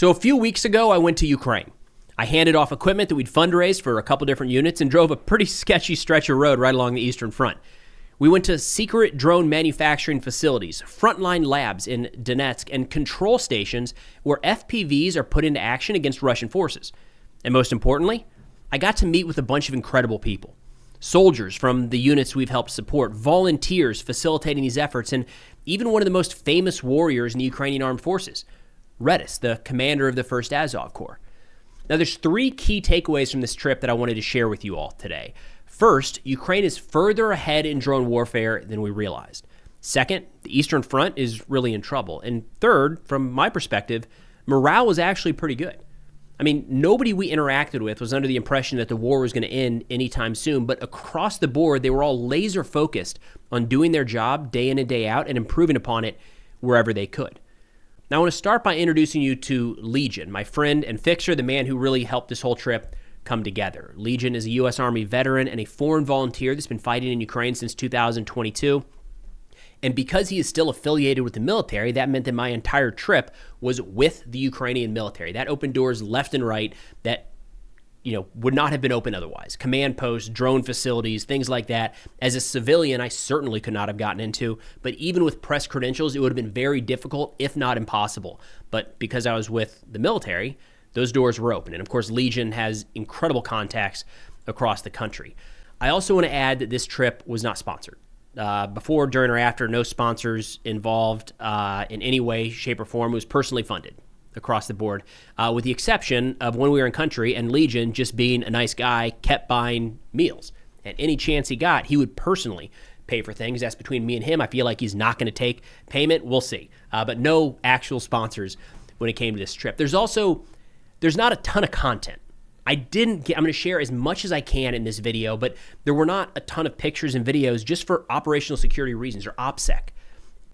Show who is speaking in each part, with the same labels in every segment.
Speaker 1: So a few weeks ago, I went to Ukraine. I handed off equipment that we'd fundraised for a couple different units and drove a pretty sketchy stretch of road right along the Eastern Front. We went to secret drone manufacturing facilities, frontline labs in Donetsk, and control stations where FPVs are put into action against Russian forces. And most importantly, I got to meet with a bunch of incredible people. Soldiers from the units we've helped support, volunteers facilitating these efforts, and even one of the most famous warriors in the Ukrainian armed forces, Redis, the commander of the 1st Azov Corps. Now, there's 3 key takeaways from this trip that I wanted to share with you all today. First, Ukraine is further ahead in drone warfare than we realized. Second, the Eastern Front is really in trouble. And third, from my perspective, morale was actually pretty good. I mean, nobody we interacted with was under the impression that the war was going to end anytime soon, but across the board, they were all laser focused on doing their job day in and day out and improving upon it wherever they could. Now, I want to start by introducing you to Legion, my friend and fixer, the man who really helped this whole trip come together. Legion is a U.S. Army veteran and a foreign volunteer that's been fighting in Ukraine since 2022. And because he is still affiliated with the military, that meant that my entire trip was with the Ukrainian military. That opened doors left and right that, would not have been open otherwise. Command posts, drone facilities, things like that. As a civilian, I certainly could not have gotten into, but even with press credentials, it would have been very difficult, if not impossible. But because I was with the military, those doors were open. And of course, Legion has incredible contacts across the country. I also want to add that this trip was not sponsored. Before, during, or after, no sponsors involved in any way, shape, or form. It was personally funded across the board, with the exception of when we were in country and Legion, just being a nice guy, kept buying meals. And any chance he got, he would personally pay for things. That's between me and him. I feel like he's not going to take payment. We'll see. But no actual sponsors when it came to this trip. There's not a ton of content. I'm going to share as much as I can in this video, but there were not a ton of pictures and videos just for operational security reasons, or OPSEC.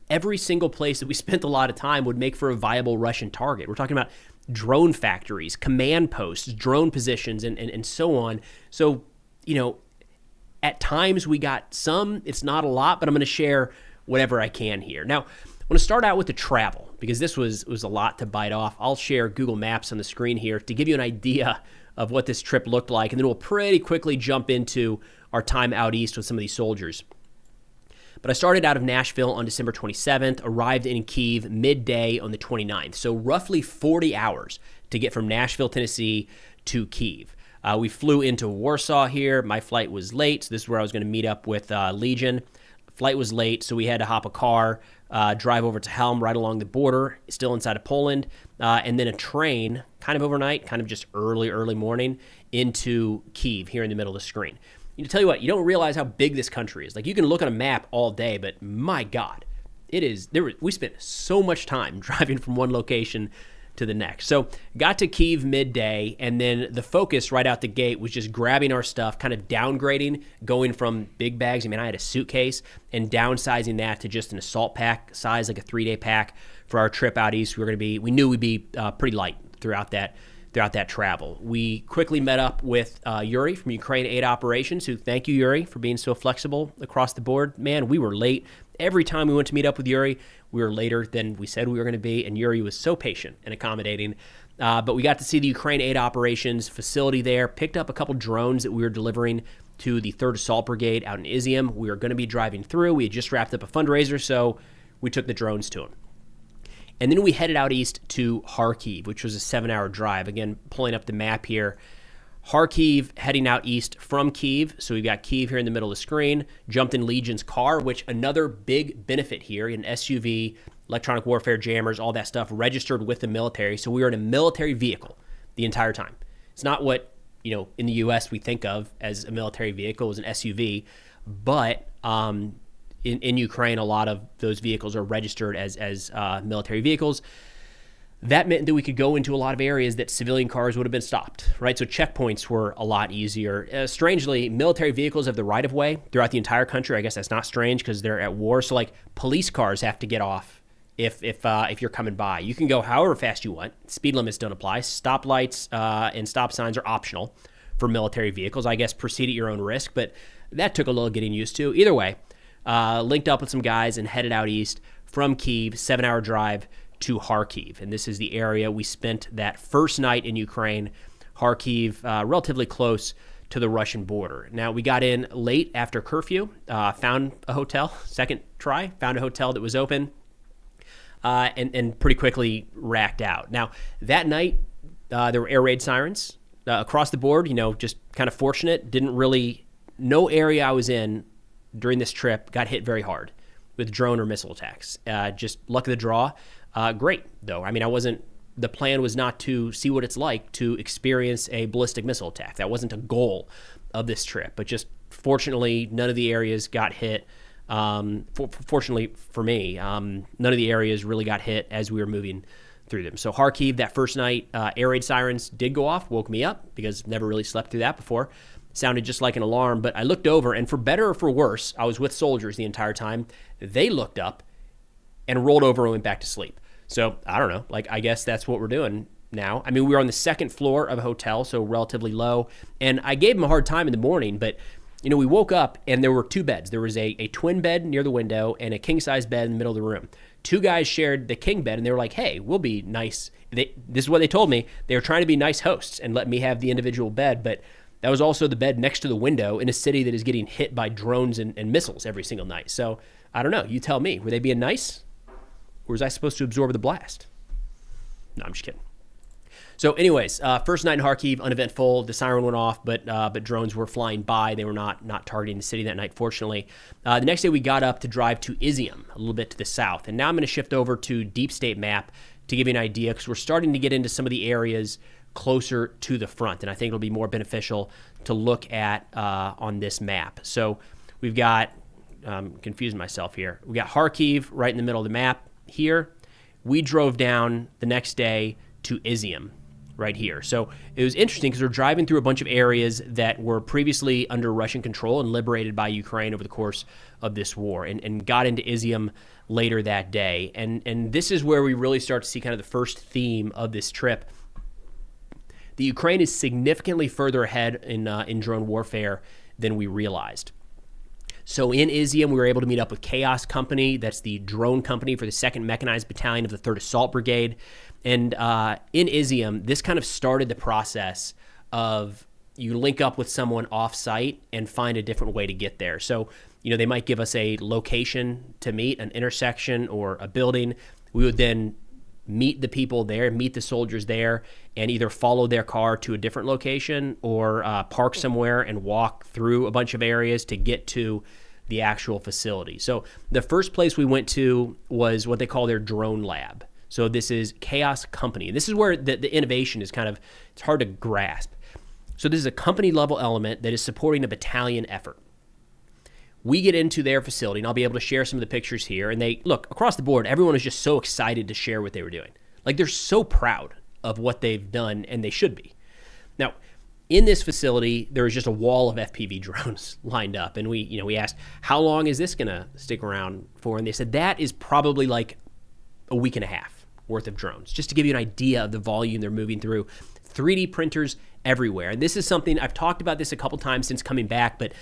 Speaker 1: Every single place that we spent a lot of time would make for a viable Russian target. We're talking about drone factories, command posts, drone positions, and so on. So, at times we got some, it's not a lot, but I'm going to share whatever I can here. Now, I want to start out with the travel, because this was a lot to bite off. I'll share Google Maps on the screen here to give you an idea of what this trip looked like, and then we'll pretty quickly jump into our time out east with some of these soldiers. But I started out of Nashville on December 27th, arrived in Kyiv midday on the 29th, so roughly 40 hours to get from Nashville, Tennessee to Kyiv. We flew into Warsaw here. My flight was late, so this is where I was going to meet up with Legion. Flight was late, so we had to hop a car, drive over to Helm right along the border, still inside of Poland, and then a train kind of overnight, kind of just early morning into Kyiv here in the middle of the screen. Tell you what, you don't realize how big this country is. Like, you can look at a map all day, but my God, we spent so much time driving from one location to the next. So got to Kyiv midday, and then the focus right out the gate was just grabbing our stuff, kind of downgrading, going from big bags. I had a suitcase, and downsizing that to just an assault pack size, like a 3-day pack for our trip out east. We knew we'd be pretty light throughout that travel. We quickly met up with Yuri from Ukraine Aid Operations, who, thank you, Yuri, for being so flexible across the board. Man, we were late. Every time we went to meet up with Yuri, we were later than we said we were going to be, and Yuri was so patient and accommodating. But we got to see the Ukraine Aid Operations facility there, picked up a couple drones that we were delivering to the 3rd Assault Brigade out in Izium. We were going to be driving through. We had just wrapped up a fundraiser, so we took the drones to them. And then we headed out east to Kharkiv, which was a 7-hour drive. Again, pulling up the map here. Kharkiv heading out east from Kyiv. So we've got Kyiv here in the middle of the screen. Jumped in Legion's car, which another big benefit here, an SUV, electronic warfare jammers, all that stuff registered with the military. So we were in a military vehicle the entire time. It's not what, in the U.S. we think of as a military vehicle, as an SUV, but in Ukraine, a lot of those vehicles are registered as military vehicles. That meant that we could go into a lot of areas that civilian cars would have been stopped, right? So checkpoints were a lot easier. Strangely, military vehicles have the right of way throughout the entire country. I guess that's not strange because they're at war. So like police cars have to get off if you're coming by. You can go however fast you want. Speed limits don't apply. Stoplights and stop signs are optional for military vehicles. I guess proceed at your own risk, but that took a little getting used to. Either way, linked up with some guys and headed out east from Kyiv, 7-hour drive to Kharkiv. And this is the area we spent that first night in Ukraine. Kharkiv, relatively close to the Russian border. Now, we got in late after curfew, found a hotel, second try, found a hotel that was open, and pretty quickly racked out. Now, that night, there were air raid sirens across the board, just kind of fortunate. No area I was in during this trip got hit very hard with drone or missile attacks. Just luck of the draw. Great, though. I mean, the plan was not to see what it's like to experience a ballistic missile attack. That wasn't a goal of this trip, but just fortunately, none of the areas got hit. Fortunately for me, none of the areas really got hit as we were moving through them. So Kharkiv, that first night, air raid sirens did go off, woke me up because never really slept through that before. Sounded just like an alarm, but I looked over, and for better or for worse, I was with soldiers the entire time. They looked up and rolled over and went back to sleep. So I don't know, I guess that's what we're doing now. I mean, we were on the second floor of a hotel, so relatively low, and I gave them a hard time in the morning, but we woke up and there were two beds. There was a twin bed near the window and a king-size bed in the middle of the room. Two guys shared the king bed, and they were like, hey, we'll be nice. This is what they told me. They were trying to be nice hosts and let me have the individual bed, but that was also the bed next to the window in a city that is getting hit by drones and missiles every single night. So I don't know. You tell me. Were they being nice? Or was I supposed to absorb the blast? No, I'm just kidding. So anyways, first night in Kharkiv, uneventful. The siren went off, but drones were flying by. They were not targeting the city that night, fortunately. The next day we got up to drive to Izium, a little bit to the south. And now I'm going to shift over to Deep State Map to give you an idea, because we're starting to get into some of the areas closer to the front. And I think it'll be more beneficial to look at on this map. So we've got, confusing myself here. We got Kharkiv right in the middle of the map here. We drove down the next day to Izium right here. So it was interesting because we're driving through a bunch of areas that were previously under Russian control and liberated by Ukraine over the course of this war, and got into Izium later that day. And this is where we really start to see kind of the first theme of this trip. The Ukraine is significantly further ahead in drone warfare than we realized. So in Izium, we were able to meet up with Chaos Company. That's the drone company for the 2nd Mechanized Battalion of the 3rd Assault Brigade. And in Izium, this kind of started the process of you link up with someone off-site and find a different way to get there. So, they might give us a location to meet, an intersection or a building. We would then meet the people there, meet the soldiers there, and either follow their car to a different location or park somewhere and walk through a bunch of areas to get to the actual facility. So the first place we went to was what they call their drone lab. So this is Chaos Company. This is where the innovation is it's hard to grasp. So this is a company level element that is supporting a battalion effort. We get into their facility, and I'll be able to share some of the pictures here. And they look across the board, everyone is just so excited to share what they were doing. They're so proud of what they've done, and they should be. Now, in this facility, there was just a wall of FPV drones lined up. And we asked, how long is this going to stick around for? And they said that is probably like a week and a half worth of drones, just to give you an idea of the volume they're moving through. 3D printers everywhere. And this is something, I've talked about this a couple times since coming back, but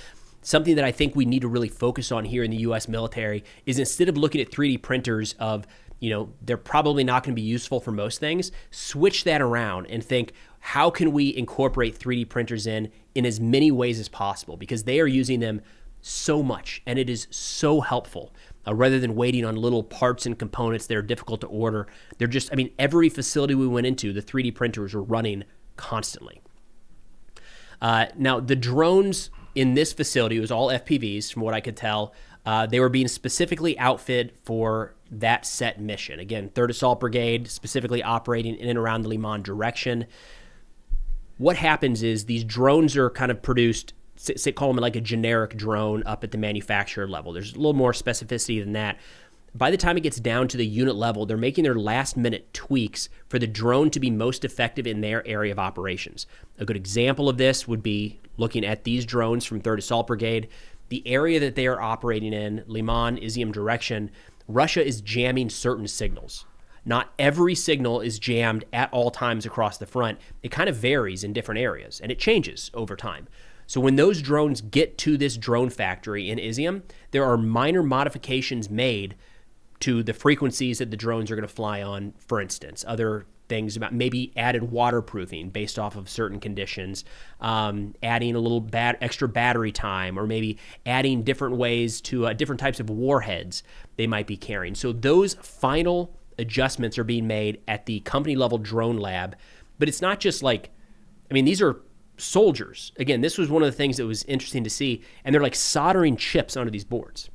Speaker 1: something that I think we need to really focus on here in the U.S. military is, instead of looking at 3D printers of, they're probably not going to be useful for most things, switch that around and think, how can we incorporate 3D printers in as many ways as possible? Because they are using them so much, and it is so helpful. Rather than waiting on little parts and components that are difficult to order, they're just, every facility we went into, the 3D printers were running constantly. Now, the drones in this facility, it was all FPVs, from what I could tell. They were being specifically outfitted for that set mission. Again, 3rd Assault Brigade, specifically operating in and around the Liman direction. What happens is these drones are kind of produced, call them like a generic drone up at the manufacturer level. There's a little more specificity than that. By the time it gets down to the unit level, they're making their last-minute tweaks for the drone to be most effective in their area of operations. A good example of this would be looking at these drones from 3rd Assault Brigade. The area that they are operating in, Liman, Izium direction, Russia is jamming certain signals. Not every signal is jammed at all times across the front. It kind of varies in different areas, and it changes over time. So when those drones get to this drone factory in Izium, there are minor modifications made to the frequencies that the drones are going to fly on, for instance. Other things about maybe added waterproofing based off of certain conditions, adding a little extra battery time, or maybe adding different ways to different types of warheads they might be carrying. So those final adjustments are being made at the company level drone lab. But it's not just like, I mean, these are soldiers. Again, this was one of the things that was interesting to see. And they're like soldering chips onto these boards.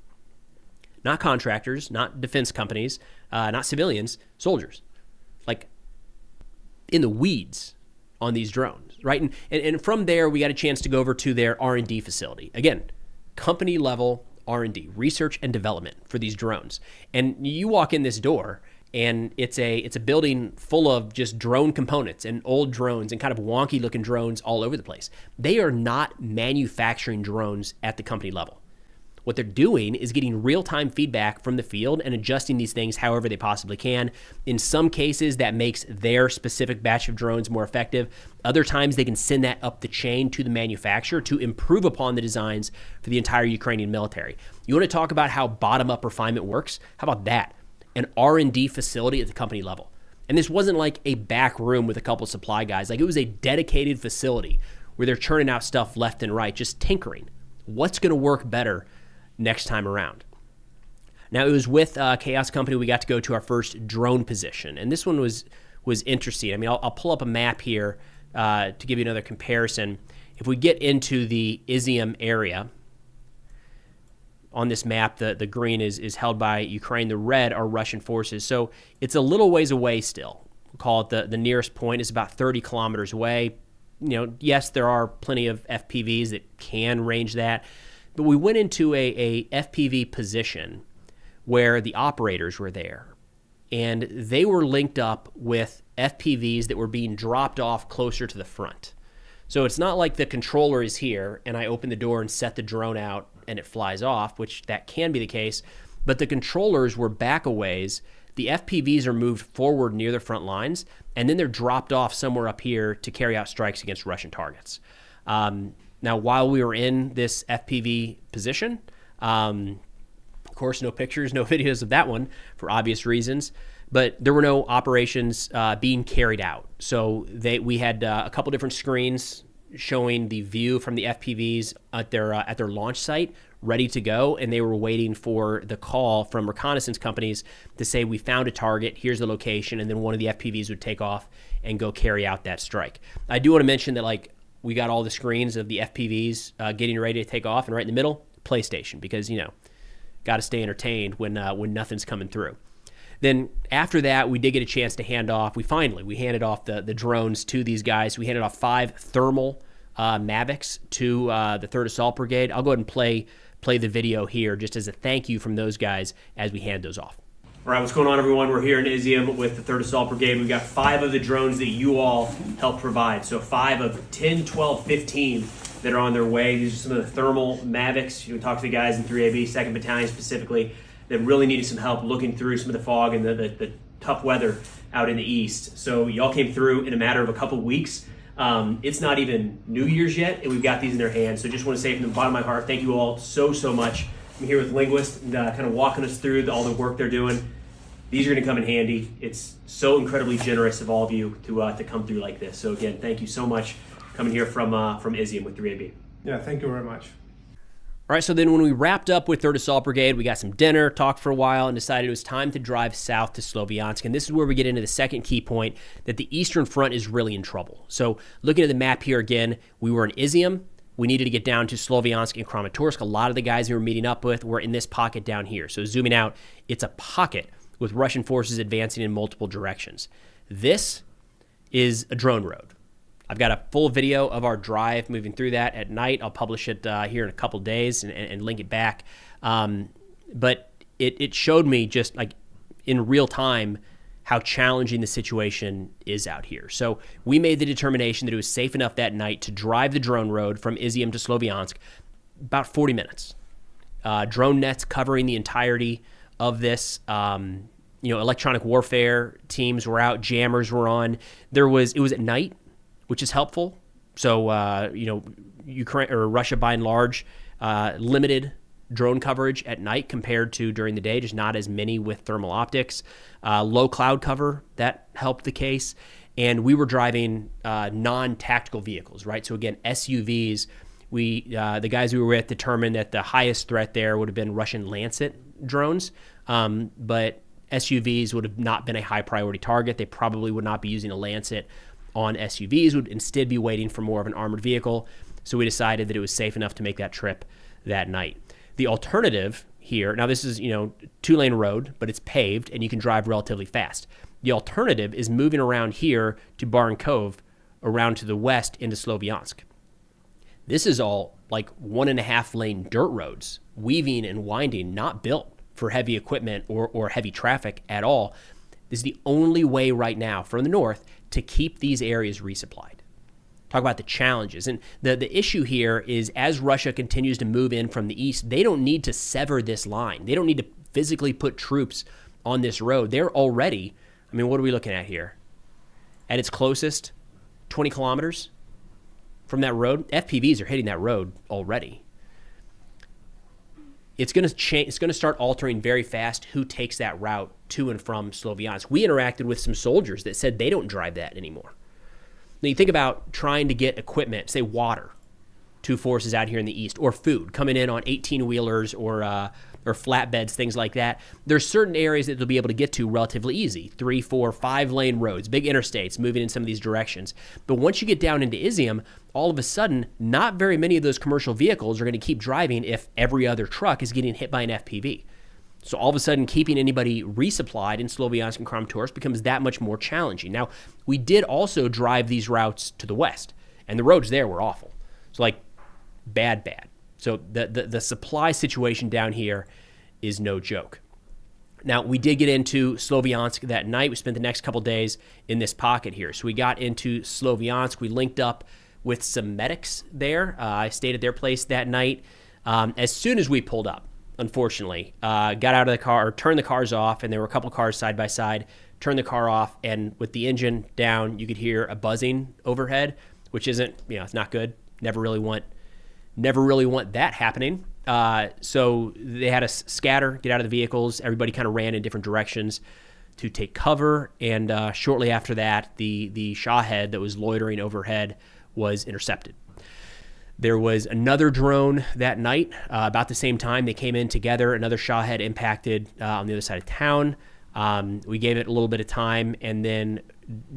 Speaker 1: Not contractors, not defense companies, not civilians, soldiers. Like in the weeds on these drones, right? And from there, we got a chance to go over to their R&D facility. Again, company level R&D, research and development for these drones. And you walk in this door, and it's a building full of just drone components and old drones and kind of wonky looking drones all over the place. They are not manufacturing drones at the company level. What they're doing is getting real-time feedback from the field and adjusting these things however they possibly can. In some cases, that makes their specific batch of drones more effective. Other times, they can send that up the chain to the manufacturer to improve upon the designs for the entire Ukrainian military. You want to talk about how bottom-up refinement works? How about that? An R&D facility at the company level. And this wasn't like a back room with a couple of supply guys. Like, it was a dedicated facility where they're churning out stuff left and right, just tinkering. What's going to work better next time around? Now, it was with Chaos Company we got to go to our first drone position, and this one was interesting. I mean, I'll pull up a map here to give you another comparison. If we get into the Izium area, on this map, the green is held by Ukraine, the red are Russian forces. So it's a little ways away still. We'll call it the nearest point is about 30 kilometers away. You know, yes, there are plenty of FPVs that can range that, but we went into a FPV position where the operators were there, and they were linked up with FPVs that were being dropped off closer to the front. So it's not like the controller is here and I open the door and set the drone out and it flies off, which that can be the case, but the controllers were back a ways. The FPVs are moved forward near the front lines, and then they're dropped off somewhere up here to carry out strikes against Russian targets. Now, while we were in this FPV position, of course, no pictures, no videos of that one for obvious reasons, but there were no operations being carried out. So we had a couple different screens showing the view from the FPVs at their launch site, ready to go, and they were waiting for the call from reconnaissance companies to say, we found a target, here's the location, and then one of the FPVs would take off and go carry out that strike. I do want to mention that, like, we got all the screens of the FPVs getting ready to take off, and right in the middle, PlayStation, because, you know, got to stay entertained when nothing's coming through. Then after that, we did get a chance to hand off. We handed off the drones to these guys. We handed off 5 thermal Mavics to the 3rd Assault Brigade. I'll go ahead and play the video here just as a thank you from those guys as we hand those off. All right, what's going on, everyone? We're here in Izium with the 3rd Assault Brigade. We've got 5 of the drones that you all helped provide. So 5 of 10, 12, 15 that are on their way. These are some of the thermal Mavics. You can talk to the guys in 3AB, 2nd Battalion specifically, that really needed some help looking through some of the fog and the tough weather out in the east. So y'all came through in a matter of a couple weeks. It's not even New Year's yet, and we've got these in their hands. So just want to say from the bottom of my heart, thank you all so much. I'm here with Linguist and kind of walking us through all the work they're doing. These are going to come in handy. It's so incredibly generous of all of you to come through like this. So again, thank you so much coming here from Izium with 3AB.
Speaker 2: Yeah, thank you very much.
Speaker 1: All right, so then when we wrapped up with 3rd Assault Brigade, we got some dinner, talked for a while, and decided it was time to drive south to Sloviansk. And this is where we get into the second key point, that the Eastern Front is really in trouble. So looking at the map here again, we were in Izium. We needed to get down to Sloviansk and Kramatorsk. A lot of the guys we were meeting up with were in this pocket down here. So zooming out, it's a pocket with Russian forces advancing in multiple directions. This is a drone road. I've got a full video of our drive moving through that at night. I'll publish it here in a couple days and link it back. But it showed me just like in real time how challenging the situation is out here. So we made the determination that it was safe enough that night to drive the drone road from Izium to Sloviansk, about 40 minutes. Drone nets covering the entirety of this. Electronic warfare teams were out, jammers were on. It was at night, which is helpful. So, Ukraine or Russia, by and large, limited drone coverage at night compared to during the day, just not as many with thermal optics. Low cloud cover, that helped the case. And we were driving non-tactical vehicles, right? So again, SUVs, the guys we were with determined that the highest threat there would have been Russian Lancet drones, but SUVs would have not been a high priority target. They probably would not be using a Lancet on SUVs, would instead be waiting for more of an armored vehicle. So we decided that it was safe enough to make that trip that night. The alternative here, now this is, 2-lane road, but it's paved and you can drive relatively fast. The alternative is moving around here to Barn Cove, around to the west into Sloviansk. This is all like 1.5 lane dirt roads, weaving and winding, not built for heavy equipment or heavy traffic at all. This is the only way right now from the north to keep these areas resupplied. Talk about the challenges. And the issue here is as Russia continues to move in from the east, they don't need to sever this line. They don't need to physically put troops on this road. They're already, what are we looking at here? At its closest, 20 kilometers from that road. FPVs are hitting that road already. It's going to change. It's going to start altering very fast who takes that route to and from Sloviansk. We interacted with some soldiers that said they don't drive that anymore. Now you think about trying to get equipment, say water, to forces out here in the east, or food coming in on 18-wheelers or flatbeds, things like that. There's certain areas that they'll be able to get to relatively easy, 3, 4, 5-lane roads, big interstates moving in some of these directions. But once you get down into Izium, all of a sudden, not very many of those commercial vehicles are going to keep driving if every other truck is getting hit by an FPV. So all of a sudden, keeping anybody resupplied in Sloviansk and Kramatorsk becomes that much more challenging. Now, we did also drive these routes to the west, and the roads there were awful. So bad. So the supply situation down here is no joke. Now, we did get into Sloviansk that night. We spent the next couple days in this pocket here. So we got into Sloviansk. We linked up with some medics there. I stayed at their place that night. As soon as we pulled up, unfortunately, got out of the car, turned the cars off, and there were a couple cars side by side, turned the car off, and with the engine down, you could hear a buzzing overhead, which isn't, it's not good. Never really want that happening. So they had us scatter, get out of the vehicles. Everybody kind of ran in different directions to take cover. And shortly after that, the Shahed that was loitering overhead was intercepted. There was another drone that night, about the same time. They came in together. Another Shahed impacted on the other side of town. We gave it a little bit of time and then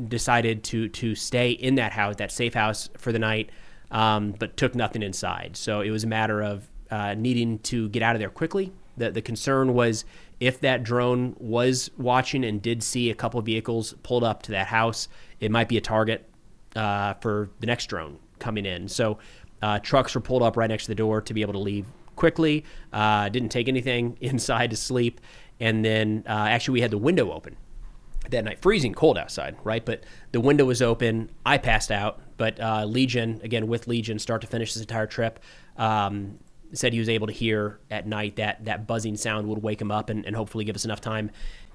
Speaker 1: decided to stay in that house, that safe house, for the night, but took nothing inside. So it was a matter of needing to get out of there quickly. The concern was if that drone was watching and did see a couple of vehicles pulled up to that house, it might be a target for the next drone coming in. So trucks were pulled up right next to the door to be able to leave quickly. Didn't take anything inside to sleep. And then actually we had the window open that night. Freezing cold outside, right? But the window was open. I passed out. But Legion, again, with Legion, start to finish this entire trip, said he was able to hear at night that buzzing sound would wake him up and hopefully give us enough time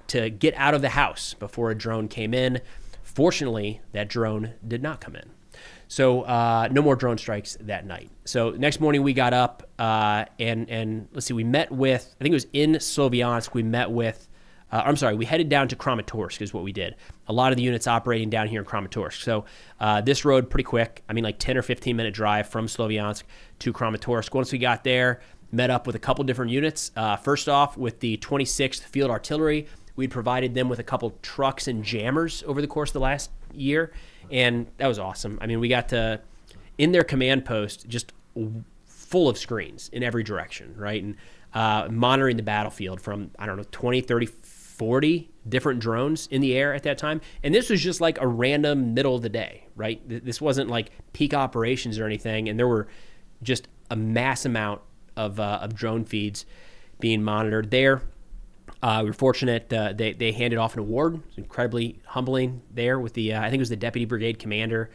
Speaker 1: to get out of the house before a drone came in. Fortunately, that drone did not come in. So no more drone strikes that night. So next morning we got up and let's see, we met with, I think it was in Sloviansk, we headed down to Kramatorsk is what we did. A lot of the units operating down here in Kramatorsk. So this road pretty quick, 10 or 15 minute drive from Sloviansk to Kramatorsk. Once we got there, met up with a couple different units. First off, with the 26th Field Artillery, we'd provided them with a couple trucks and jammers over the course of the last year. And that was awesome. We got to, in their command post, just full of screens in every direction, right? And monitoring the battlefield from, 20, 30, 40 different drones in the air at that time. And this was just like a random middle of the day, right? This wasn't like peak operations or anything. And there were just a mass amount of drone feeds being monitored there. We were fortunate they handed off an award. It was incredibly humbling there with the I think it was the deputy brigade commander.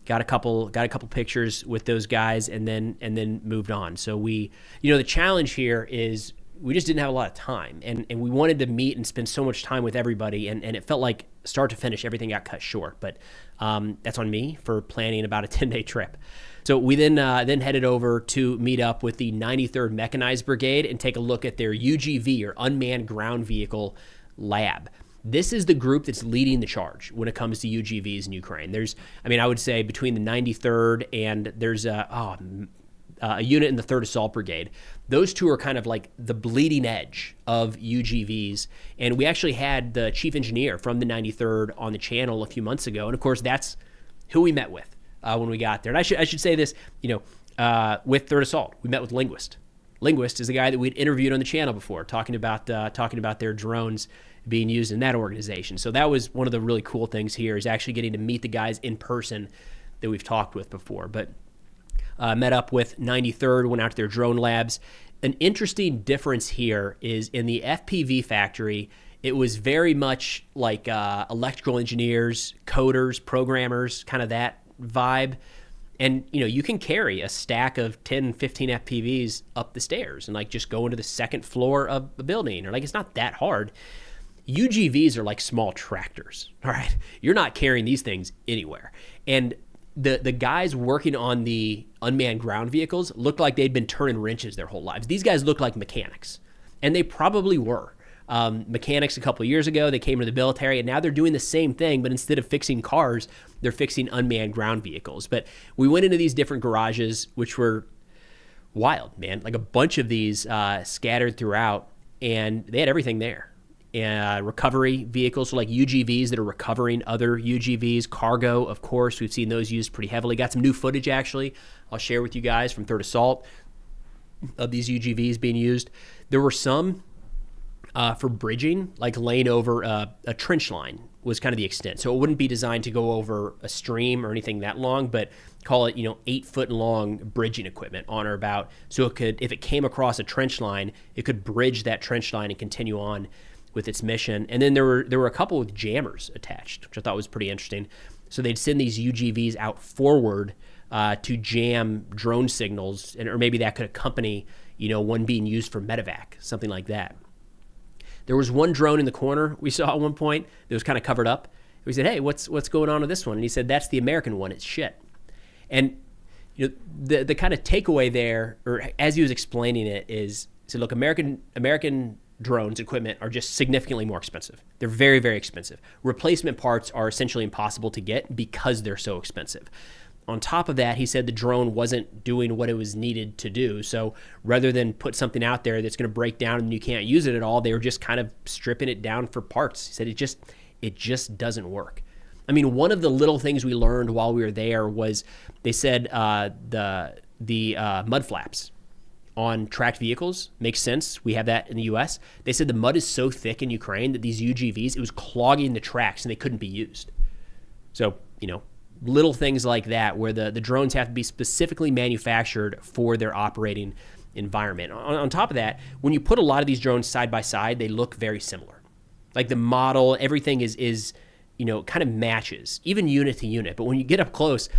Speaker 1: Got a couple pictures with those guys and then moved on. So we, the challenge here is we just didn't have a lot of time and we wanted to meet and spend so much time with everybody and it felt like start to finish everything got cut short. But that's on me for planning about a 10-day trip. So we then headed over to meet up with the 93rd Mechanized Brigade and take a look at their UGV, or Unmanned Ground Vehicle Lab. This is the group that's leading the charge when it comes to UGVs in Ukraine. I would say between the 93rd and there's a unit in the 3rd Assault Brigade. Those two are kind of like the bleeding edge of UGVs. And we actually had the chief engineer from the 93rd on the channel a few months ago. And of course, that's who we met with when we got there. And I should say this, with 3rd Assault, we met with Linguist. Linguist is the guy that we'd interviewed on the channel before, talking about their drones being used in that organization. So that was one of the really cool things here, is actually getting to meet the guys in person that we've talked with before. But met up with 93rd, went out to their drone labs. An interesting difference here is in the FPV factory, it was very much like electrical engineers, coders, programmers, kind of that vibe. And, you can carry a stack of 10, 15 FPVs up the stairs and just go into the second floor of the building. Or it's not that hard. UGVs are like small tractors, all right? You're not carrying these things anywhere. And the guys working on the unmanned ground vehicles looked like they'd been turning wrenches their whole lives. These guys look like mechanics, and they probably were. Mechanics a couple of years ago, they came to the military, and now they're doing the same thing, but instead of fixing cars, they're fixing unmanned ground vehicles. But we went into these different garages, which were wild, man. Like a bunch of these scattered throughout, and they had everything there. Recovery vehicles, so like UGVs that are recovering other UGVs. Cargo, of course, we've seen those used pretty heavily. Got some new footage, actually, I'll share with you guys from 3rd Assault of these UGVs being used. There were some for bridging, like laying over a trench line was kind of the extent. So it wouldn't be designed to go over a stream or anything that long, but call it, 8-foot long bridging equipment on or about. So it could, if it came across a trench line, it could bridge that trench line and continue on with its mission. And then there were a couple with jammers attached, which I thought was pretty interesting. So they'd send these UGVs out forward to jam drone signals, or maybe that could accompany, one being used for medevac, something like that. There was one drone in the corner we saw at one point that was kind of covered up. We said, "Hey, what's going on with this one?" And he said, "That's the American one. It's shit." And the kind of takeaway there, or as he was explaining it, is he said, "Look, American drones equipment are just significantly more expensive. They're very, very expensive. Replacement parts are essentially impossible to get because they're so expensive." On top of that, he said the drone wasn't doing what it was needed to do. So rather than put something out there that's going to break down and you can't use it at all, they were just kind of stripping it down for parts. He said it just doesn't work. I mean, one of the little things we learned while we were there was they said the mud flaps on tracked vehicles makes sense. We have that in the U.S. They said the mud is so thick in Ukraine that these UGVs, it was clogging the tracks and they couldn't be used. So, little things like that where the drones have to be specifically manufactured for their operating environment. On top of that, when you put a lot of these drones side by side, they look very similar. Like the model, everything is kind of matches, even unit to unit. But when you get up close,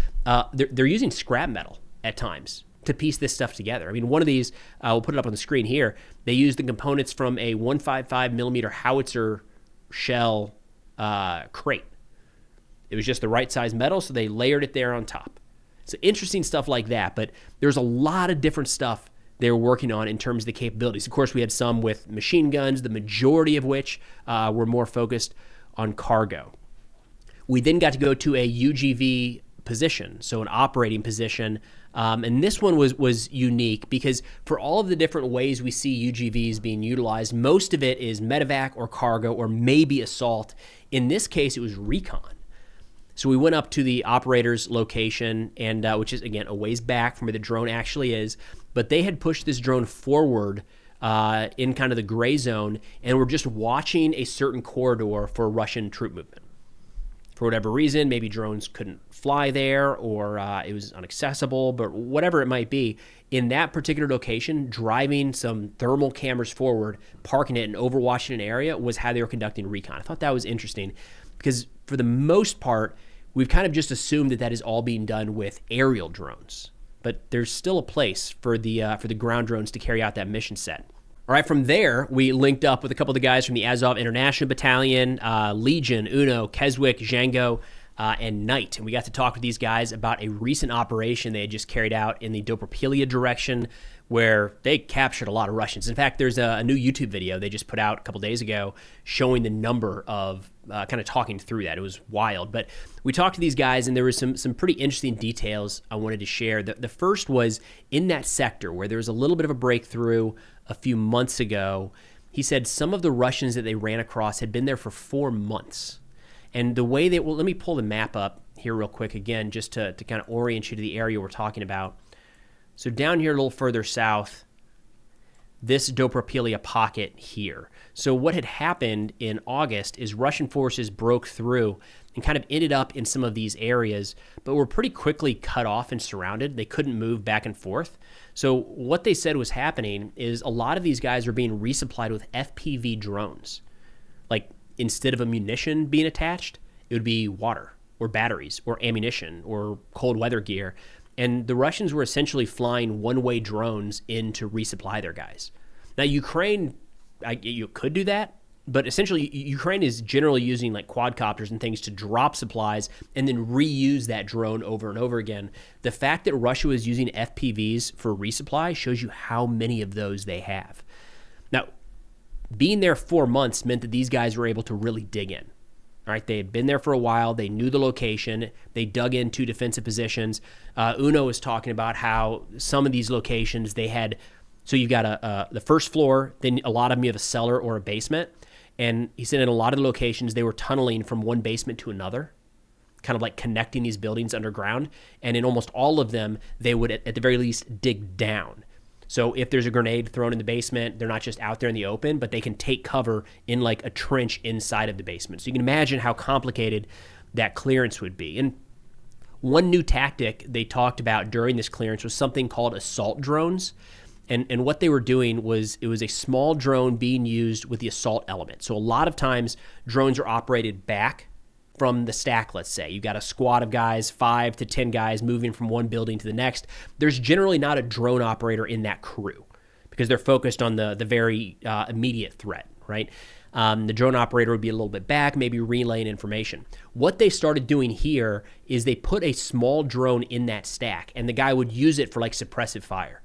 Speaker 1: they're using scrap metal at times to piece this stuff together. I mean, one of these, we'll put it up on the screen here, they use the components from a 155 millimeter howitzer shell crate. It was just the right size metal, so they layered it there on top. So interesting stuff like that, but there's a lot of different stuff they were working on in terms of the capabilities. Of course, we had some with machine guns, the majority of which were more focused on cargo. We then got to go to a UGV position, so an operating position, and this one was unique because for all of the different ways we see UGVs being utilized, most of it is medevac or cargo or maybe assault. In this case, it was recon. So we went up to the operator's location, and which is, again, a ways back from where the drone actually is. But they had pushed this drone forward in kind of the gray zone, and were just watching a certain corridor for Russian troop movement. For whatever reason, maybe drones couldn't fly there, or it was inaccessible, but whatever it might be, in that particular location, driving some thermal cameras forward, parking it, and overwatching an area was how they were conducting recon. I thought that was interesting because for the most part, we've kind of just assumed that is all being done with aerial drones. But there's still a place for the ground drones to carry out that mission set. All right, from there, we linked up with a couple of the guys from the Azov International Battalion, Legion, Uno, Keswick, Django, and Knight. And we got to talk with these guys about a recent operation they had just carried out in the Dobropilia direction, where they captured a lot of Russians. In fact, there's a new YouTube video they just put out a couple days ago showing the number of, kind of talking through that. It was wild. But we talked to these guys, and there was some pretty interesting details I wanted to share. The first was in that sector where there was a little bit of a breakthrough a few months ago. He said some of the Russians that they ran across had been there for 4 months. And the way well, let me pull the map up here real quick again, just to kind of orient you to the area we're talking about. So down here a little further south, this Dobropilia pocket here. So what had happened in August is Russian forces broke through and kind of ended up in some of these areas, but were pretty quickly cut off and surrounded. They couldn't move back and forth. So what they said was happening is a lot of these guys were being resupplied with FPV drones. Like instead of a munition being attached, it would be water or batteries or ammunition or cold weather gear. And the Russians were essentially flying one-way drones in to resupply their guys. Now, Ukraine, you could do that, but essentially Ukraine is generally using like quadcopters and things to drop supplies and then reuse that drone over and over again. The fact that Russia was using FPVs for resupply shows you how many of those they have. Now, being there 4 months meant that these guys were able to really dig in. All right, they had been there for a while. They knew the location. They dug into defensive positions. Uno was talking about how some of these locations they had. So you've got the first floor. Then a lot of them you have a cellar or a basement. And he said in a lot of the locations they were tunneling from one basement to another, kind of like connecting these buildings underground. And in almost all of them, they would at the very least dig down. So if there's a grenade thrown in the basement, they're not just out there in the open, but they can take cover in like a trench inside of the basement. So you can imagine how complicated that clearance would be. And one new tactic they talked about during this clearance was something called assault drones. And what they were doing was it was a small drone being used with the assault element. So a lot of times drones are operated back from the stack, let's say. You've got a squad of guys, 5 to 10 guys moving from one building to the next. There's generally not a drone operator in that crew because they're focused on the very immediate threat, right? The drone operator would be a little bit back, maybe relaying information. What they started doing here is they put a small drone in that stack, and the guy would use it for like suppressive fire.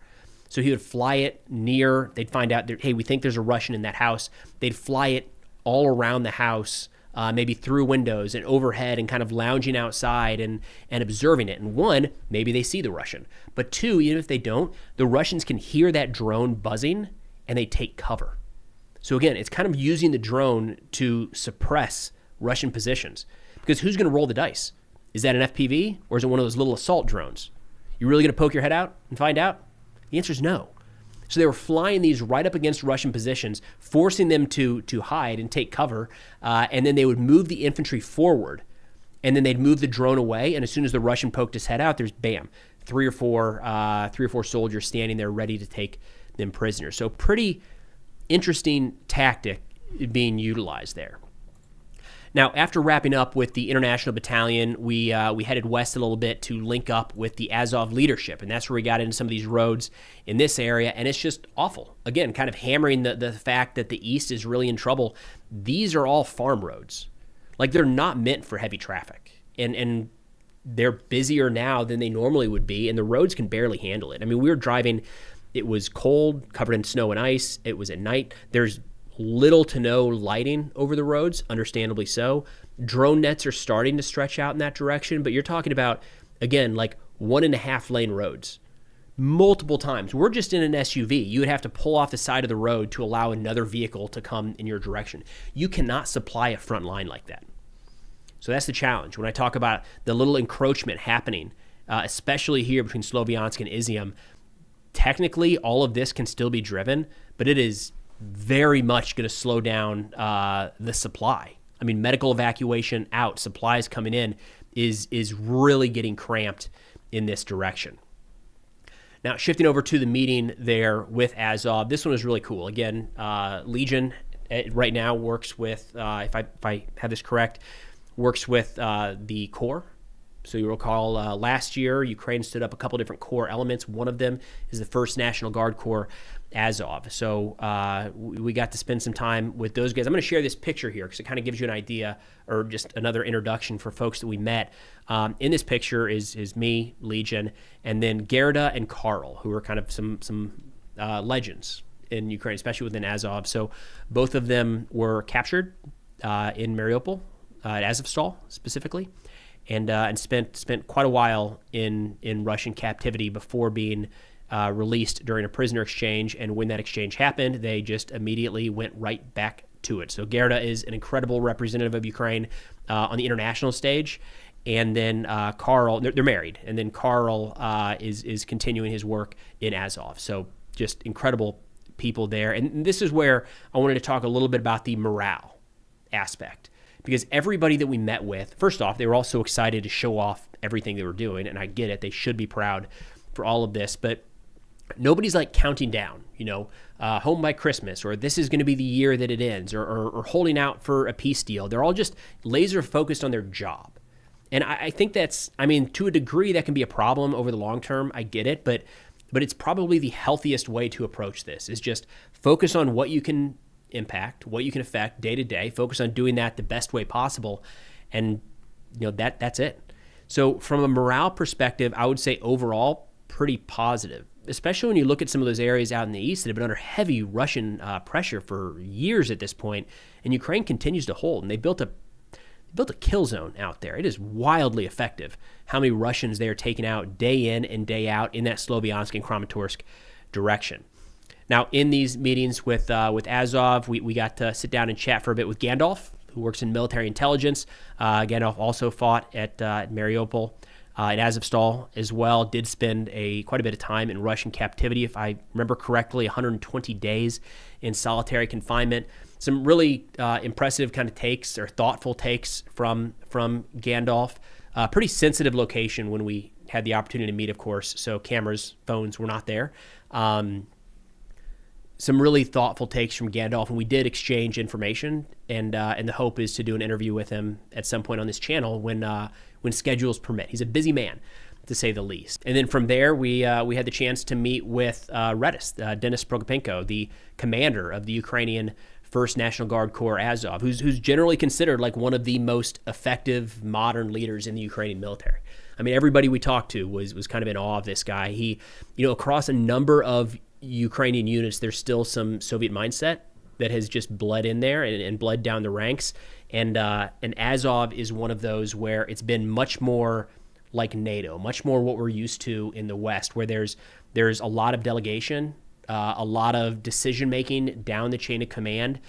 Speaker 1: So he would fly it near, they'd find out, that, hey, we think there's a Russian in that house. They'd fly it all around the house, maybe through windows and overhead and kind of lounging outside and observing it. And one, maybe they see the Russian. But two, even if they don't, the Russians can hear that drone buzzing and they take cover. So again, it's kind of using the drone to suppress Russian positions. Because who's going to roll the dice? Is that an FPV or is it one of those little assault drones? You really going to poke your head out and find out? The answer is no. So they were flying these right up against Russian positions, forcing them to hide and take cover, and then they would move the infantry forward, and then they'd move the drone away, and as soon as the Russian poked his head out, there's bam, three or four soldiers standing there ready to take them prisoners. So pretty interesting tactic being utilized there. Now, after wrapping up with the International Battalion, we headed west a little bit to link up with the Azov leadership, and that's where we got into some of these roads in this area, and it's just awful. Again, kind of hammering the fact that the East is really in trouble. These are all farm roads. Like, they're not meant for heavy traffic, and they're busier now than they normally would be, and the roads can barely handle it. I mean, we were driving, it was cold, covered in snow and ice, it was at night. There's little to no lighting over the roads, understandably so. Drone nets are starting to stretch out in that direction, but you're talking about, again, like 1.5 lane roads. Multiple times. We're just in an SUV. You would have to pull off the side of the road to allow another vehicle to come in your direction. You cannot supply a front line like that. So that's the challenge. When I talk about the little encroachment happening, especially here between Sloviansk and Izium, technically all of this can still be driven, but it is very much going to slow down the supply. I mean, medical evacuation out, supplies coming in is really getting cramped in this direction. Now, shifting over to the meeting there with Azov, this one was really cool. Again, Legion right now works with, if I have this correct, works with the Corps So you recall last year, Ukraine stood up a couple different core elements. One of them is the 1st National Guard Corps, Azov. So we got to spend some time with those guys. I'm going to share this picture here because it kind of gives you an idea, or just another introduction for folks that we met. In this picture is me, Legion, and then Gerda and Karl, who are kind of some legends in Ukraine, especially within Azov. So both of them were captured in Mariupol, at Azovstal specifically, and spent quite a while in Russian captivity before being released during a prisoner exchange. And when that exchange happened, they just immediately went right back to it. So Gerda is an incredible representative of Ukraine on the international stage. And then Karl, they're married. And then Karl is continuing his work in Azov. So just incredible people there. And this is where I wanted to talk a little bit about the morale aspect. Because everybody that we met with, first off, they were all so excited to show off everything they were doing. And I get it. They should be proud for all of this. But nobody's like counting down, home by Christmas, or this is going to be the year that it ends, or holding out for a peace deal. They're all just laser focused on their job. And I think that's, to a degree, that can be a problem over the long term. I get it. But it's probably the healthiest way to approach this, is just focus on what you can impact, what you can affect day to day, focus on doing that the best way possible. And, that's it. So from a morale perspective, I would say overall pretty positive, especially when you look at some of those areas out in the east that have been under heavy Russian pressure for years at this point, and Ukraine continues to hold. And they built a kill zone out there. It is wildly effective how many Russians they are taking out day in and day out in that Sloviansk and Kramatorsk direction. Now, in these meetings with Azov, we got to sit down and chat for a bit with Gandalf, who works in military intelligence. Gandalf also fought at Mariupol. In Azovstal as well, did spend quite a bit of time in Russian captivity, if I remember correctly, 120 days in solitary confinement. Some really impressive kind of takes, or thoughtful takes from Gandalf. Pretty sensitive location when we had the opportunity to meet, of course, so cameras, phones were not there. Some really thoughtful takes from Gandalf, and we did exchange information, and the hope is to do an interview with him at some point on this channel when schedules permit. He's a busy man, to say the least. And then from there, we had the chance to meet with Redis, Denis Prokopenko, the commander of the Ukrainian 1st National Guard Corps, Azov, who's generally considered like one of the most effective modern leaders in the Ukrainian military. Everybody we talked to was kind of in awe of this guy. He, across a number of Ukrainian units, there's still some Soviet mindset that has just bled in there and bled down the ranks. And Azov is one of those where it's been much more like NATO, much more what we're used to in the West, where there's a lot of delegation, a lot of decision-making down the chain of command,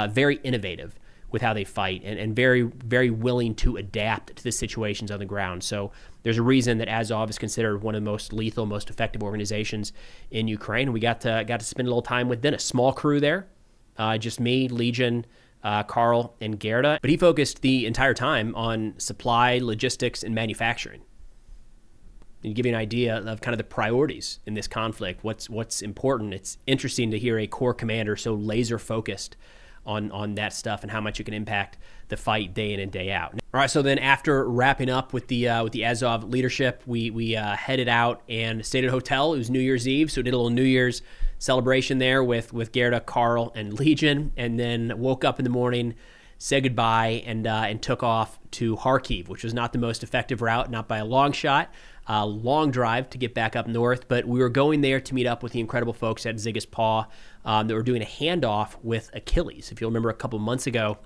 Speaker 1: very innovative with how they fight, and very, very willing to adapt to the situations on the ground. So there's a reason that Azov is considered one of the most lethal, most effective organizations in Ukraine. We got to spend a little time with Denis. Small crew there, just me, Legion, Karl, and Gerda. But he focused the entire time on supply, logistics, and manufacturing. And to give you an idea of kind of the priorities in this conflict, what's important, it's interesting to hear a Corps commander so laser focused on that stuff and how much it can impact the fight day in and day out. All right, so then after wrapping up with the Azov leadership, we headed out and stayed at a hotel. It was New Year's Eve, so we did a little New Year's celebration there with Gerda, Karl, and Legion, and then woke up in the morning, said goodbye, and took off to Kharkiv, which was not the most effective route, not by a long shot. Long drive to get back up north, but we were going there to meet up with the incredible folks at Zyga's Paw that were doing a handoff with Achilles. If you'll remember, a couple months ago,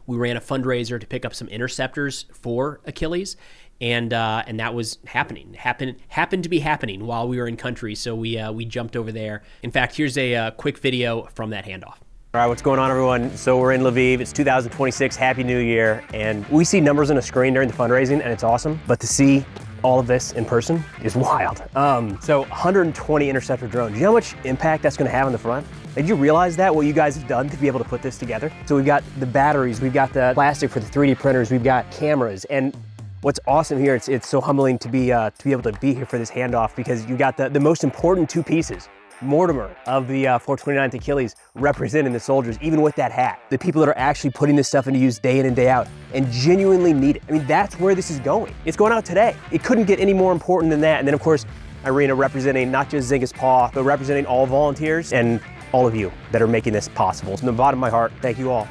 Speaker 1: we ran a fundraiser to pick up some interceptors for Achilles, and that was happened to be happening while we were in country, so we jumped over there. In fact, here's a quick video from that handoff.
Speaker 2: All right, what's going on, everyone? So we're in Lviv. It's 2026. Happy New Year. And we see numbers on a screen during the fundraising, and it's awesome. But to see all of this in person is wild. So 120 interceptor drones. You know how much impact that's going to have on the front? Did you realize that, what you guys have done to be able to put this together? So we've got the batteries, we've got the plastic for the 3D printers, we've got cameras, and what's awesome here, it's so humbling to be able to be here for this handoff, because you got the most important two pieces Mortimer of the 429th Achilles representing the soldiers, even with that hat. The people that are actually putting this stuff into use day in and day out and genuinely need it. I mean, that's where this is going. It's going out today. It couldn't get any more important than that. And then, of course, Irina representing not just Dzyga's Paw, but representing all volunteers and all of you that are making this possible. From the bottom of my heart, thank you all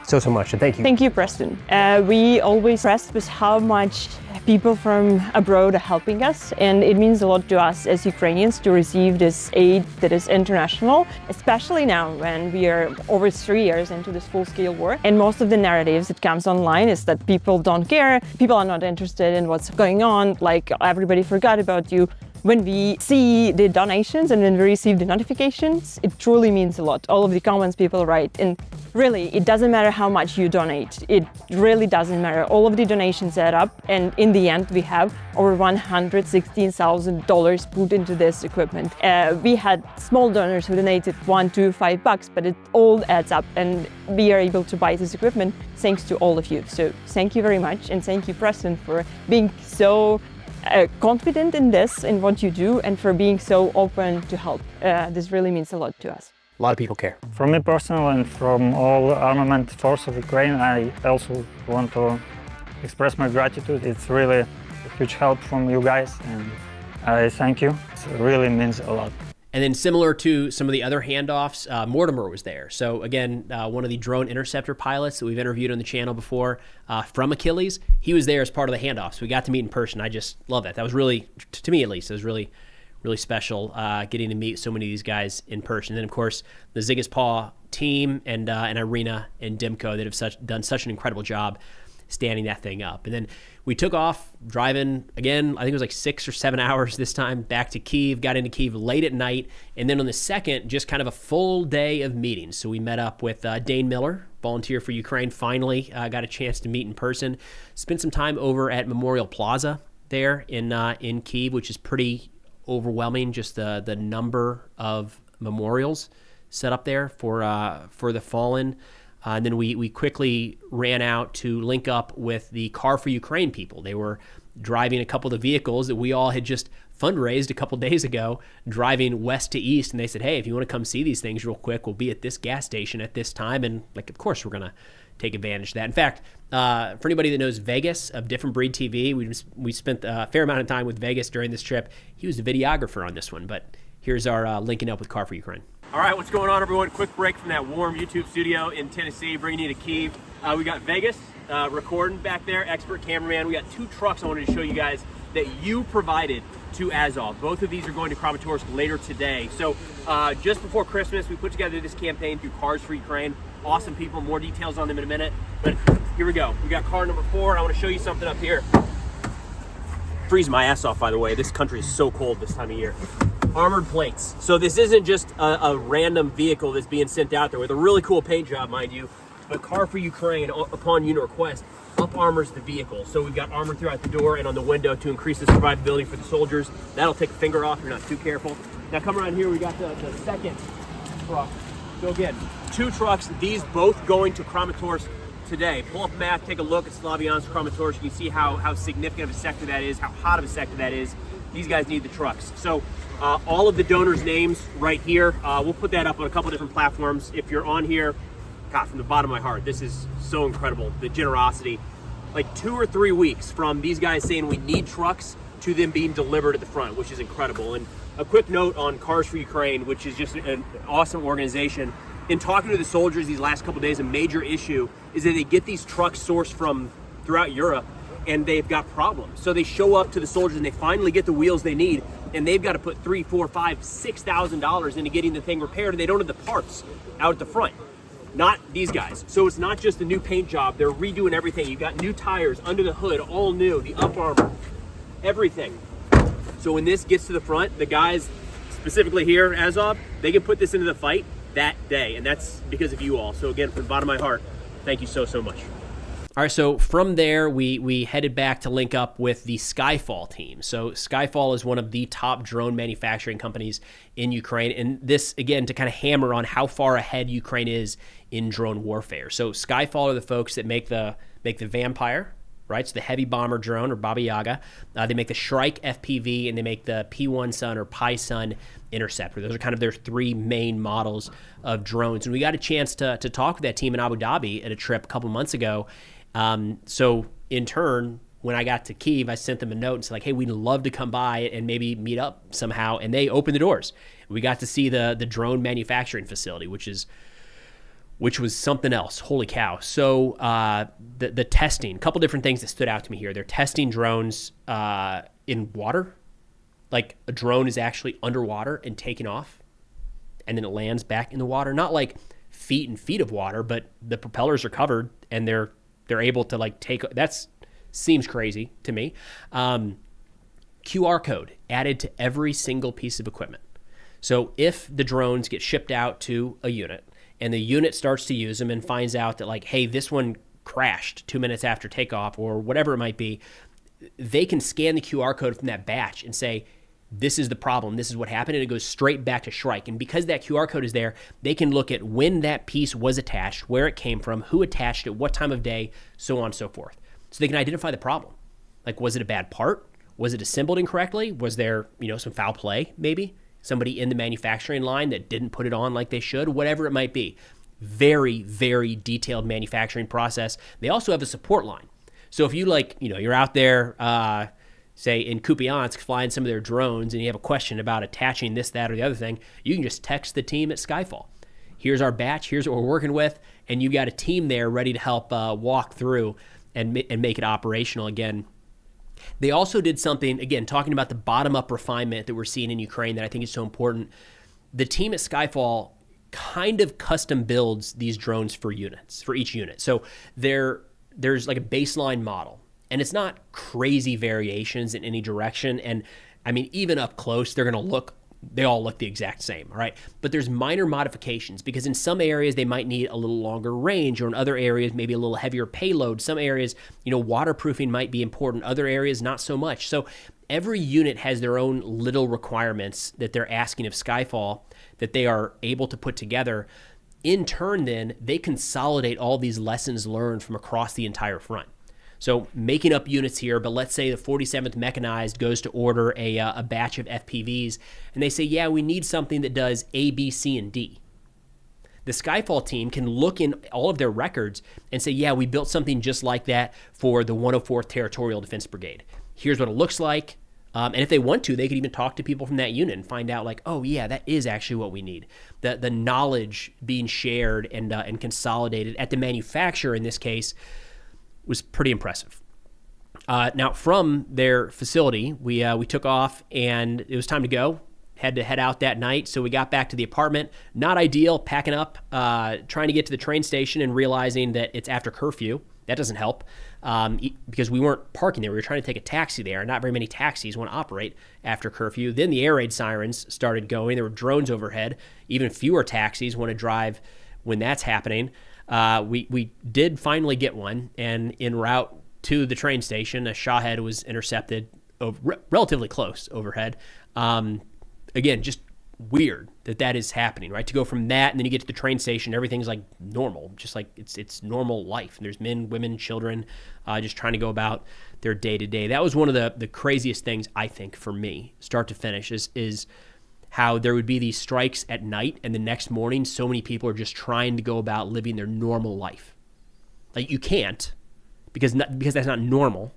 Speaker 2: so much, and thank you.
Speaker 3: Thank you, Preston. We always impressed with how much people from abroad are helping us, and it means a lot to us as Ukrainians to receive this aid that is international, especially now when we are over 3 years into this full-scale war. And most of the narratives that comes online is that people don't care, people are not interested in what's going on, like everybody forgot about you. When we see the donations and when we receive the notifications, it truly means a lot. All of the comments people write, and really, it doesn't matter how much you donate. It really doesn't matter. All of the donations add up, and in the end, we have over $116,000 put into this equipment. We had small donors who donated $1, $2, $5, but it all adds up, and we are able to buy this equipment thanks to all of you. So thank you very much, and thank you, Preston, for being so confident in this, in what you do, and for being so open to help. This really means a lot to us.
Speaker 2: A lot of people care.
Speaker 4: From me personally and from all armament force of Ukraine, I also want to express my gratitude. It's really a huge help from you guys, and I thank you. It really means a lot.
Speaker 1: And then similar to some of the other handoffs, Mortimer was there. So again, one of the drone interceptor pilots that we've interviewed on the channel before from Achilles, he was there as part of the handoffs. We got to meet in person. I just love that. That was really, to me at least, it was really special getting to meet so many of these guys in person. And then of course, the Dzyga's Paw team and Irina and Dimko that have done such an incredible job standing that thing up. And then we took off driving again, I think it was like 6 or 7 hours this time, back to Kyiv, got into Kyiv late at night. And then on the second, just kind of a full day of meetings. So we met up with Dane Miller, volunteer for Ukraine, finally got a chance to meet in person, spent some time over at Memorial Plaza there in Kyiv, which is pretty overwhelming, just the number of memorials set up there for the fallen. And then we quickly ran out to link up with the Car for Ukraine people. They were driving a couple of the vehicles that we all had just fundraised a couple days ago, driving west to east. And they said, hey, if you want to come see these things real quick, we'll be at this gas station at this time. And like, of course, we're going to take advantage of that. In fact, for anybody that knows Vegas of Different Breed TV, we spent a fair amount of time with Vegas during this trip. He was the videographer on this one, but here's our linking up with Car for Ukraine. All right, what's going on, everyone? Quick break from that warm YouTube studio in Tennessee, bringing you to Kyiv. We got Vegas recording back there, expert cameraman. We got 2 trucks I wanted to show you guys that you provided to Azov. Both of these are going to Kramatorsk later today. So just before Christmas, we put together this campaign through Cars for Ukraine. Awesome people, more details on them in a minute. But here we go. We got car number 4. I want to show you something up here. Freezing my ass off, by the way. This country is so cold this time of year. Armored plates. So this isn't just a random vehicle that's being sent out there with a really cool paint job, mind you, but Car for Ukraine, upon unit request, up armors the vehicle. So we've got armor throughout the door and on the window to increase the survivability for the soldiers. That'll take a finger off if you're not too careful. Now come around here, we got the second truck. So again, 2 trucks, these both going to Kramatorsk today. Pull up a map, take a look at Sloviansk, Kramatorsk. You can see how significant of a sector that is, how hot of a sector that is. These guys need the trucks. So all of the donors' names right here. We'll put that up on a couple different platforms. If you're on here, God, from the bottom of my heart, this is so incredible, the generosity. Like 2 or 3 weeks from these guys saying we need trucks to them being delivered at the front, which is incredible. And a quick note on Cars for Ukraine, which is just an awesome organization. In talking to the soldiers these last couple of days, a major issue is that they get these trucks sourced from throughout Europe and they've got problems. So they show up to the soldiers and they finally get the wheels they need, and they've got to put $3,000, $4,000, $5,000, $6,000 into getting the thing repaired, and they don't have the parts out at the front. Not these guys. So it's not just a new paint job. They're redoing everything. You've got new tires under the hood, all new, the up armor, everything. So when this gets to the front, the guys specifically here, Azov, they can put this into the fight that day, and that's because of you all. So again, from the bottom of my heart, thank you so much. All right, so from there, we headed back to link up with the SkyFall team. So SkyFall is one of the top drone manufacturing companies in Ukraine. And this, again, to kind of hammer on how far ahead Ukraine is in drone warfare. So SkyFall are the folks that make the Vampire right? It's the heavy bomber drone, or Baba Yaga. They make the Shrike FPV, and they make the P1 Sun or Pi Sun interceptor. Those are kind of their three main models of drones. And we got a chance to talk with that team in Abu Dhabi at a trip a couple months ago. So in turn, when I got to Kyiv, I sent them a note and said, like, hey, we'd love to come by and maybe meet up somehow. And they opened the doors. We got to see the drone manufacturing facility, which was something else. Holy cow. So the testing, a couple different things that stood out to me here. They're testing drones in water. Like a drone is actually underwater and taking off, and then it lands back in the water. Not like feet and feet of water, but the propellers are covered and they're able to like take. That's seems crazy to me. QR code added to every single piece of equipment. So if the drones get shipped out to a unit and the unit starts to use them and finds out that like, hey, this one crashed 2 minutes after takeoff or whatever it might be, they can scan the QR code from that batch and say, this is the problem, this is what happened, and it goes straight back to Shrike. And because that QR code is there, they can look at when that piece was attached, where it came from, who attached it, what time of day, so on and so forth. So they can identify the problem. Like, was it a bad part? Was it assembled incorrectly? Was there, some foul play, maybe? Somebody in the manufacturing line that didn't put it on like they should, whatever it might be. Very, very detailed manufacturing process. They also have a support line. So if you you're out there, say in Kupiansk, flying some of their drones, and you have a question about attaching this, that, or the other thing, you can just text the team at SkyFall. Here's our batch, here's what we're working with, and you got a team there ready to help walk through and make it operational again. They also did something, again, talking about the bottom-up refinement that we're seeing in Ukraine that I think is so important. The team at SkyFall kind of custom builds these drones for units, for each unit. So there's like a baseline model, and it's not crazy variations in any direction. And I mean, even up close, they all look the exact same, all right? But there's minor modifications because in some areas they might need a little longer range, or in other areas maybe a little heavier payload. Some areas, waterproofing might be important. Other areas, not so much. So every unit has their own little requirements that they're asking of SkyFall that they are able to put together. In turn, then, they consolidate all these lessons learned from across the entire front. So making up units here, but let's say the 47th Mechanized goes to order a batch of FPVs, and they say, yeah, we need something that does A, B, C, and D. The SkyFall team can look in all of their records and say, yeah, we built something just like that for the 104th Territorial Defense Brigade. Here's what it looks like. And if they want to, they could even talk to people from that unit and find out like, oh, yeah, that is actually what we need. The knowledge being shared and consolidated at the manufacturer in this case was pretty impressive. Now, from their facility, we took off, and it was time to go. Had to head out that night, so we got back to the apartment. Not ideal, packing up, trying to get to the train station and realizing that it's after curfew. That doesn't help because we weren't parking there. We were trying to take a taxi there. Not very many taxis want to operate after curfew. Then the air raid sirens started going. There were drones overhead. Even fewer taxis want to drive when that's happening. We did finally get one, and en route to the train station, a Shahed was intercepted relatively close overhead. Again, just weird that is happening, right? To go from that, and then you get to the train station, everything's like normal, just like it's normal life. And there's men, women, children, just trying to go about their day to day. That was one of the craziest things, I think, for me, start to finish, is how there would be these strikes at night, and the next morning, so many people are just trying to go about living their normal life. Like, you can't, because that's not normal,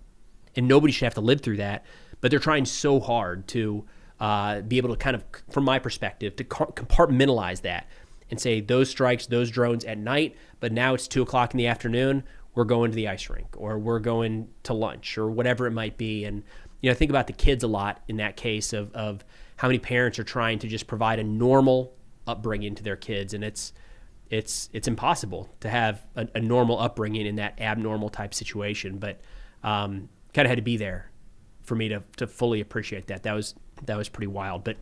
Speaker 1: and nobody should have to live through that. But they're trying so hard to be able to kind of, from my perspective, to compartmentalize that and say those strikes, those drones at night, but now it's 2:00 in the afternoon, we're going to the ice rink, or we're going to lunch, or whatever it might be. And I think about the kids a lot in that case of how many parents are trying to just provide a normal upbringing to their kids, and it's impossible to have a normal upbringing in that abnormal type situation. But kind of had to be there for me to fully appreciate that. That was pretty wild. But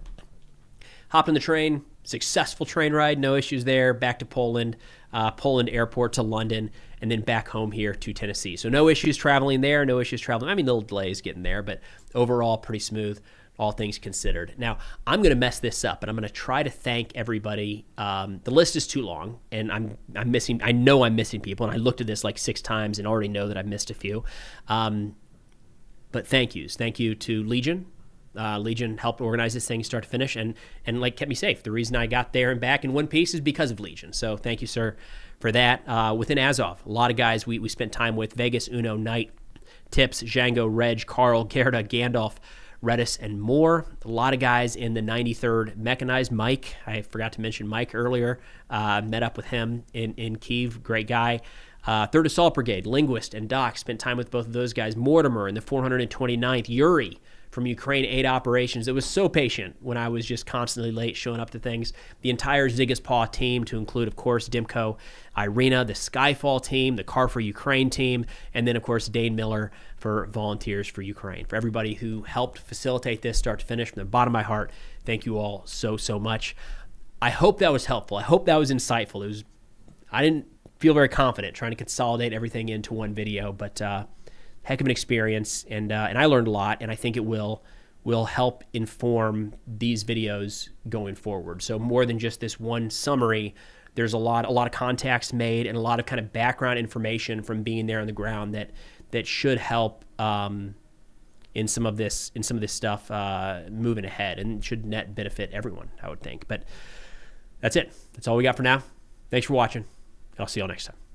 Speaker 1: hopped on the train, successful train ride, no issues there. Back to Poland airport to London, and then back home here to Tennessee. So no issues traveling there, no issues traveling. I mean, little delays getting there, but overall pretty smooth all things considered. Now, I'm going to mess this up, and I'm going to try to thank everybody. The list is too long, and I'm missing. I know I'm missing people, and I looked at this like 6 times and already know that I've missed a few. But thank yous. Thank you to Legion. Legion helped organize this thing start to finish and like kept me safe. The reason I got there and back in one piece is because of Legion. So thank you, sir, for that. Within Azov, a lot of guys we spent time with: Vegas, Uno, Knight, Tips, Django, Reg, Carl, Gerda, Gandalf, Redis, and more. A lot of guys in the 93rd Mechanized. Mike, I forgot to mention Mike earlier. Met up with him in Kyiv. Great guy. 3rd Assault Brigade, Linguist and Doc, spent time with both of those guys. Mortimer in the 429th. Yuri from Ukraine 8 Operations. It was so patient when I was just constantly late showing up to things. The entire Zyga's Paw team, to include, of course, Dimko, Irina, the SkyFall team, the Car for Ukraine team, and then, of course, Dane Miller for Volunteers for Ukraine. For everybody who helped facilitate this start to finish, from the bottom of my heart, thank you all so, so much. I hope that was helpful. I hope that was insightful. I didn't feel very confident trying to consolidate everything into one video, but heck of an experience, and I learned a lot, and I think it will help inform these videos going forward. So more than just this one summary, there's a lot of contacts made and a lot of kind of background information from being there on the ground that should help in some of this stuff moving ahead, and should net benefit everyone, I would think. But that's it. That's all we got for now. Thanks for watching. I'll see y'all next time.